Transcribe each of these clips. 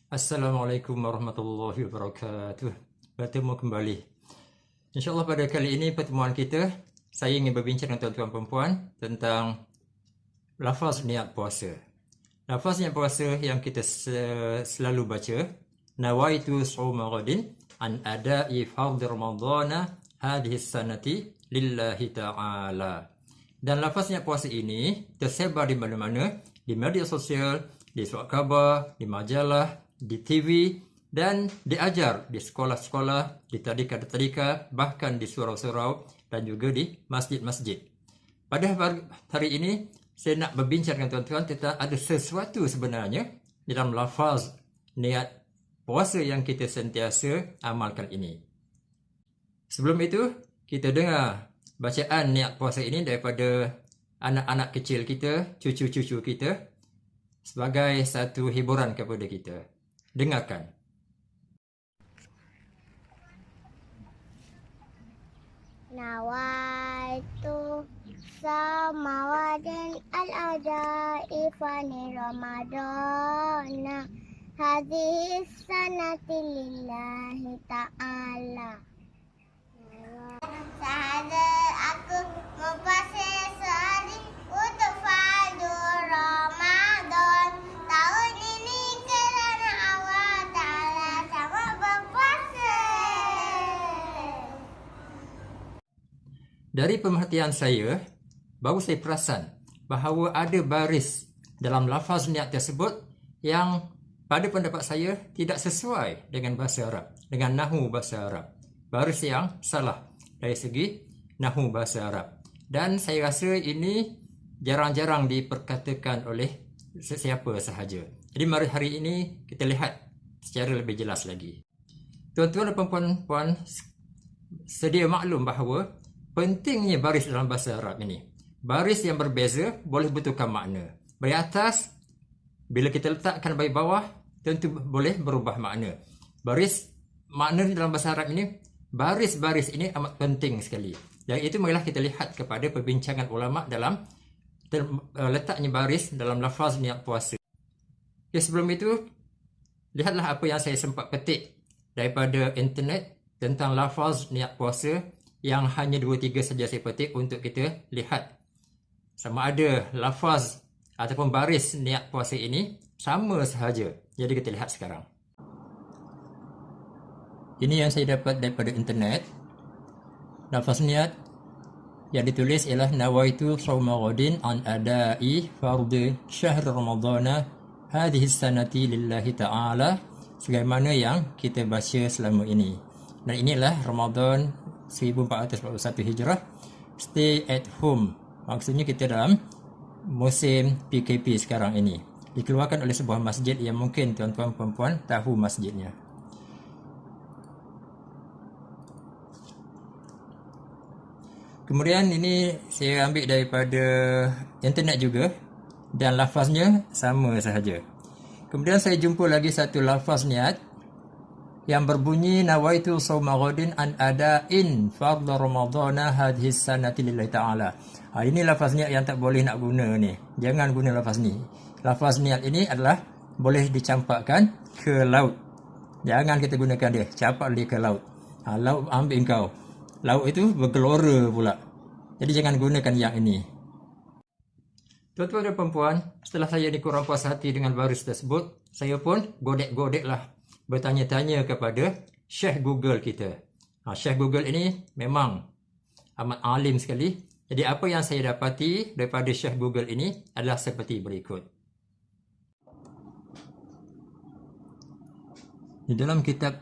Assalamualaikum warahmatullahi wabarakatuh. Bertemu kembali. InsyaAllah pada kali ini pertemuan kita, saya ingin berbincang dengan tuan-tuan perempuan tentang lafaz niat puasa. Lafaz niat puasa yang kita selalu baca, nawaitu shauma ghadin an ada'i fardhi ramadhana hadhihi sanati lillahi ta'ala. Dan lafaz niat puasa ini tersebar di mana-mana, di media sosial, di surat khabar, di majalah, di TV, dan diajar di sekolah-sekolah, di tadika-tadika, bahkan di surau-surau dan juga di masjid-masjid. Pada hari ini, saya nak berbincang dengan tuan-tuan tentang ada sesuatu sebenarnya dalam lafaz niat puasa yang kita sentiasa amalkan ini. Sebelum itu, kita dengar bacaan niat puasa ini daripada anak-anak kecil kita, cucu-cucu kita, sebagai satu hiburan kepada kita. Dengarkan. Nawaitu samawadin al-adai fani Ramadana hadhihi sanati lillahi ta'ala. Sahaja aku mempuasa sehari untuk fardu Ramadan. Tahun ini kerana Allah Ta'ala sama berpuasa. Dari pemerhatian saya, baru saya perasan bahawa ada baris dalam lafaz niat tersebut yang pada pendapat saya tidak sesuai dengan bahasa Arab, dengan nahu bahasa Arab. Baris yang salah dari segi nahu bahasa Arab. Dan saya rasa ini jarang-jarang diperkatakan oleh sesiapa sahaja. Jadi mari hari ini kita lihat secara lebih jelas lagi. Tuan-tuan dan puan-puan sedia maklum bahawa pentingnya baris dalam bahasa Arab ini. Baris yang berbeza boleh bertukar makna. Bagi atas, bila kita letakkan bagi bawah, tentu boleh berubah makna. Baris, makna dalam bahasa Arab ini, baris-baris ini amat penting sekali. Dan itu marilah kita lihat kepada perbincangan ulama dalam letaknya baris dalam lafaz niat puasa. Okay, sebelum itu, lihatlah apa yang saya sempat petik daripada internet tentang lafaz niat puasa yang hanya 2-3 saja saya petik untuk kita lihat sama ada lafaz ataupun baris niat puasa ini sama sahaja. Jadi kita lihat sekarang. Ini yang saya dapat daripada internet. Lafaz niat yang ditulis ialah nawaitu shauma ghadin an ada'i fardhi syahr ramadhana hadhihi sanati lillahi ta'ala, sebagaimana yang kita baca selama ini. Dan inilah Ramadan 1441 Hijrah, stay at home. Maksudnya kita dalam musim PKP sekarang ini. Dikeluarkan oleh sebuah masjid yang mungkin tuan-tuan perempuan tahu masjidnya. Kemudian ini saya ambil daripada internet juga dan lafaznya sama sahaja. Kemudian saya jumpa lagi satu lafaz niat yang berbunyi nawaitu shauma ghadin an ada'in fardhu ramadhana hadhihi sanati lillahi ta'ala. Ini lafaz niat yang tak boleh nak guna ni. Jangan guna lafaz ni. Lafaz niat ini adalah boleh dicampakkan ke laut. Jangan kita gunakan dia. Campak dia ke laut. Laut ambil kau. Laut itu bergelora pula. Jadi jangan gunakan yang ini. Tuan-tuan dan perempuan, setelah saya ni kurang puas hati dengan baris tersebut, saya pun godek-godeklah, bertanya-tanya kepada Syekh Google kita. Syekh Google ini memang amat alim sekali. Jadi apa yang saya dapati daripada Syekh Google ini adalah seperti berikut. Di dalam kitab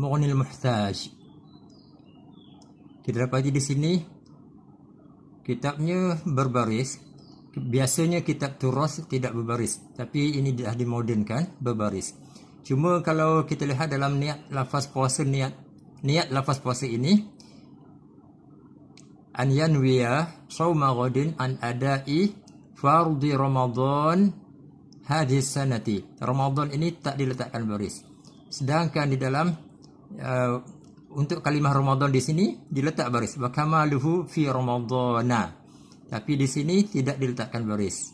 Mughnil Muhtaj, kita dapati di sini kitabnya berbaris. Biasanya kitab turas tidak berbaris, tapi ini dah dimodernkan berbaris. Cuma kalau kita lihat dalam niat lafaz puasa, niat lafaz puasa ini, an yanwiya shauma ghadin an ada'i fardhi Ramadan hadhihi sanati. Ramadan ini tak diletakkan baris. Sedangkan di dalam untuk kalimah Ramadan di sini diletak baris. Wa kamaluhu fi Ramadana. Tapi di sini tidak diletakkan baris.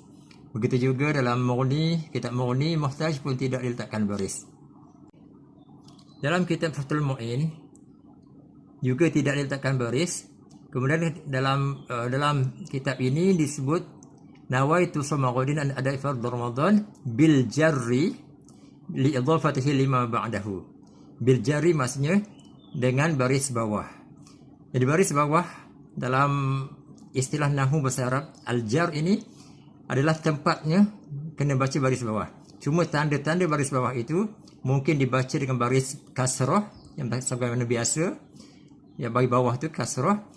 Begitu juga dalam Mughni, kitab Mughni Muhtaj pun tidak diletakkan baris. dalam kitab Fathul Mu'in juga tidak diletakkan baris. Kemudian dalam kitab ini disebut nawaitu shawma ghadin an ada'i fardhu Ramadan bil jarri li idhafatihi lima ba'dahu. Bil jarri maksudnya dengan baris bawah. Jadi baris bawah dalam istilah nahwu bahasa Arab, al-jar ini adalah tempatnya kena baca baris bawah. Cuma tanda-tanda baris bawah itu mungkin dibaca dengan baris kasrah yang sebagaimana biasa. Ya, bagi bawah tu kasrah.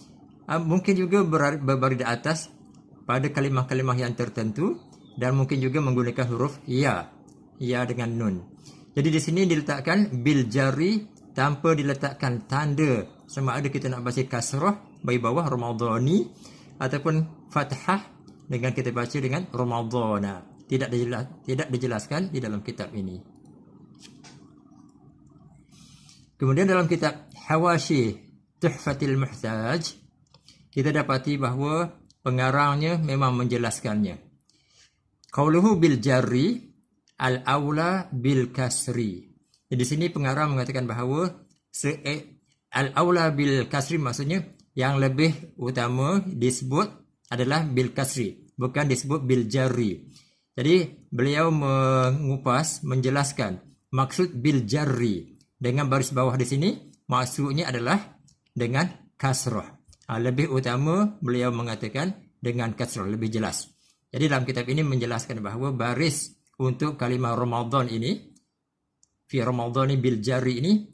Mungkin juga berbaris di atas pada kalimah-kalimah yang tertentu, dan mungkin juga menggunakan huruf ya dengan nun. Jadi di sini diletakkan bil jari tanpa diletakkan tanda sama ada kita nak baca kasrah bagi bawah Ramadhani ataupun fathah dengan kita baca dengan Ramadhana. Tidak dijelaskan di dalam kitab ini. Kemudian dalam kitab Hawashi Tuhfatil Muhtaj kita dapati bahawa pengarangnya memang menjelaskannya. Qauluhu bil jarri al-aula bil kasri. Jadi di sini pengarang mengatakan bahawa al-aula bil kasri maksudnya yang lebih utama disebut adalah bil kasri, bukan disebut bil jarri. Jadi beliau menjelaskan maksud bil jarri dengan baris bawah di sini maksudnya adalah dengan kasrah. Lebih utama beliau mengatakan dengan kasrah, lebih jelas. Jadi dalam kitab ini menjelaskan bahawa baris untuk kalimah Ramadan ini, fi Ramadhani bil jarri ini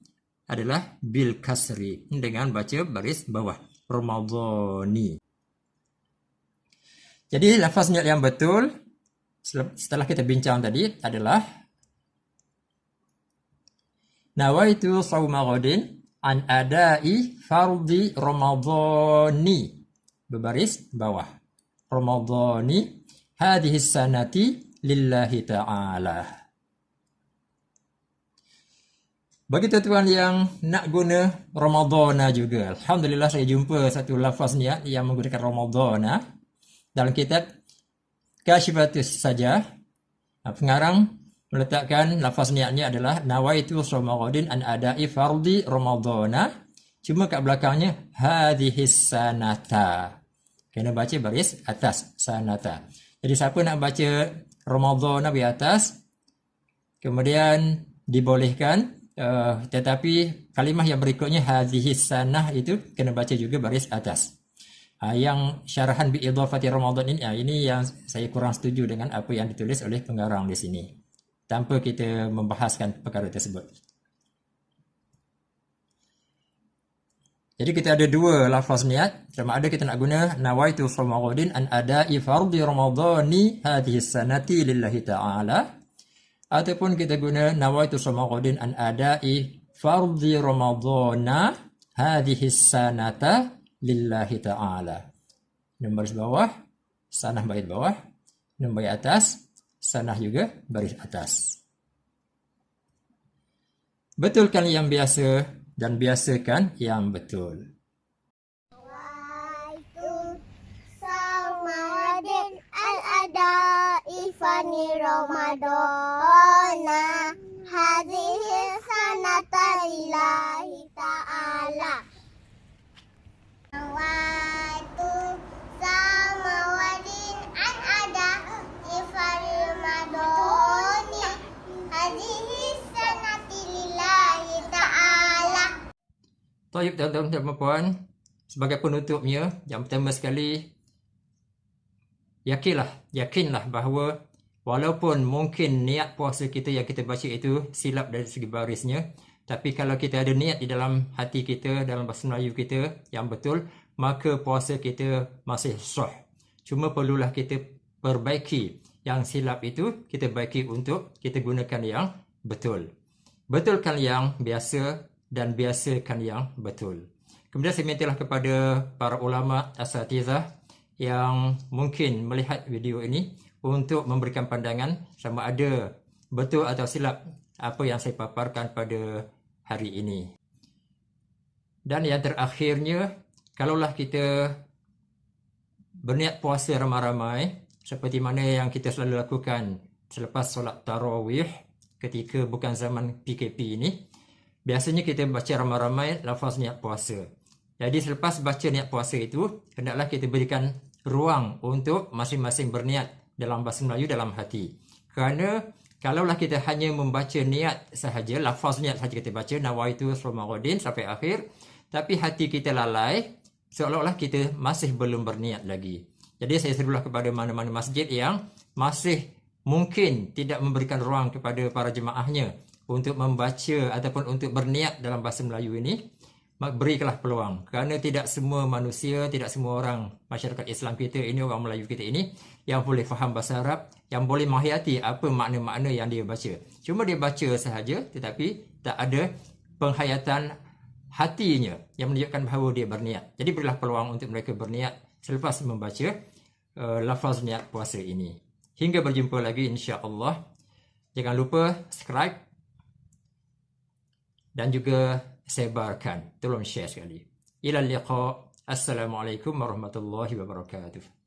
adalah bil kasri dengan baca baris bawah Ramadhani. Jadi lafaz niat yang betul setelah kita bincang tadi adalah nawaitu shawma ghadin an ada'i fardhi Ramadhani, berbaris bawah Ramadhani hadhihi sanati lillahi ta'ala. Bagi tuan-tuan yang nak guna Ramadhana juga, alhamdulillah saya jumpa satu lafaz niat yang menggunakan Ramadhana dalam kitab Kashifatus Sajah. Pengarang meletakkan lafaz niatnya adalah nawaitu shawma ghadin an ada'i fardhi Ramadhana. Cuma kat belakangnya hadhihi sanata. Kena baca baris atas sanata. Jadi siapa nak baca Ramadhana di atas, kemudian dibolehkan, tetapi kalimah yang berikutnya hadhihi sanah itu kena baca juga baris atas. Yang syarahan bi idhafati Ramadan ini yang saya kurang setuju dengan apa yang ditulis oleh pengarang di sini, tanpa kita membahaskan perkara tersebut. Jadi kita ada dua lafaz niat, sama ada kita nak guna nawaitu shawma ghadin an ada'i fardhi Ramadhani hadhihi sanati lillahi ta'ala, ataupun kita guna nawaitu shawma ghadin an ada'i fardhi Ramadhana hadhihi sanata lillahi ta'ala. Nun baris bawah, sanah baris bawah, nun baris atas, sanah juga baris atas. Betulkan yang biasa dan biasakan yang betul. Nawaitu shawma ghadin an ada'i fardhi Ramadhana hadhihi sanata lillahi ta'ala. Nawaitu shawma ghadin an ada'i fardhi Ramadhani hadhihi sanati lillahi ta'ala. Taib tuan-tuan dan puan, sebagai penutupnya, yang pertama sekali yakinlah bahawa walaupun mungkin niat puasa kita yang kita baca itu silap dari segi barisnya, tapi kalau kita ada niat di dalam hati kita, dalam bahasa Melayu kita yang betul, maka puasa kita masih sah. Cuma perlulah kita perbaiki yang silap itu, kita baiki untuk kita gunakan yang betul. Betulkan yang biasa dan biasakan yang betul. Kemudian saya mintalah kepada para ulama asatizah yang mungkin melihat video ini untuk memberikan pandangan sama ada betul atau silap apa yang saya paparkan pada hari ini. Dan yang terakhirnya, kalaulah kita berniat puasa ramai-ramai seperti mana yang kita selalu lakukan selepas solat tarawih ketika bukan zaman PKP ini, biasanya kita baca ramai-ramai lafaz niat puasa. Jadi selepas baca niat puasa itu, hendaklah kita berikan ruang untuk masing-masing berniat dalam bahasa Melayu dalam hati. Kerana kalaulah kita hanya membaca niat sahaja, lafaz niat sahaja kita baca, nawaitu Ramadan sampai akhir, tapi hati kita lalai, seolah-olah kita masih belum berniat lagi. Jadi saya serulah kepada mana-mana masjid yang masih mungkin tidak memberikan ruang kepada para jemaahnya untuk membaca ataupun untuk berniat dalam bahasa Melayu ini, berikanlah peluang. Kerana tidak semua manusia, tidak semua orang masyarakat Islam kita ini, orang Melayu kita ini yang boleh faham bahasa Arab, yang boleh menghayati apa makna-makna yang dia baca. Cuma dia baca sahaja tetapi tak ada penghayatan hatinya yang menunjukkan bahawa dia berniat. Jadi berilah peluang untuk mereka berniat selepas membaca lafaz niat puasa ini. Hingga berjumpa lagi insya-Allah. Jangan lupa subscribe dan juga sebarkan. Tolong share sekali. Ila liqa. Assalamualaikum warahmatullahi wabarakatuh.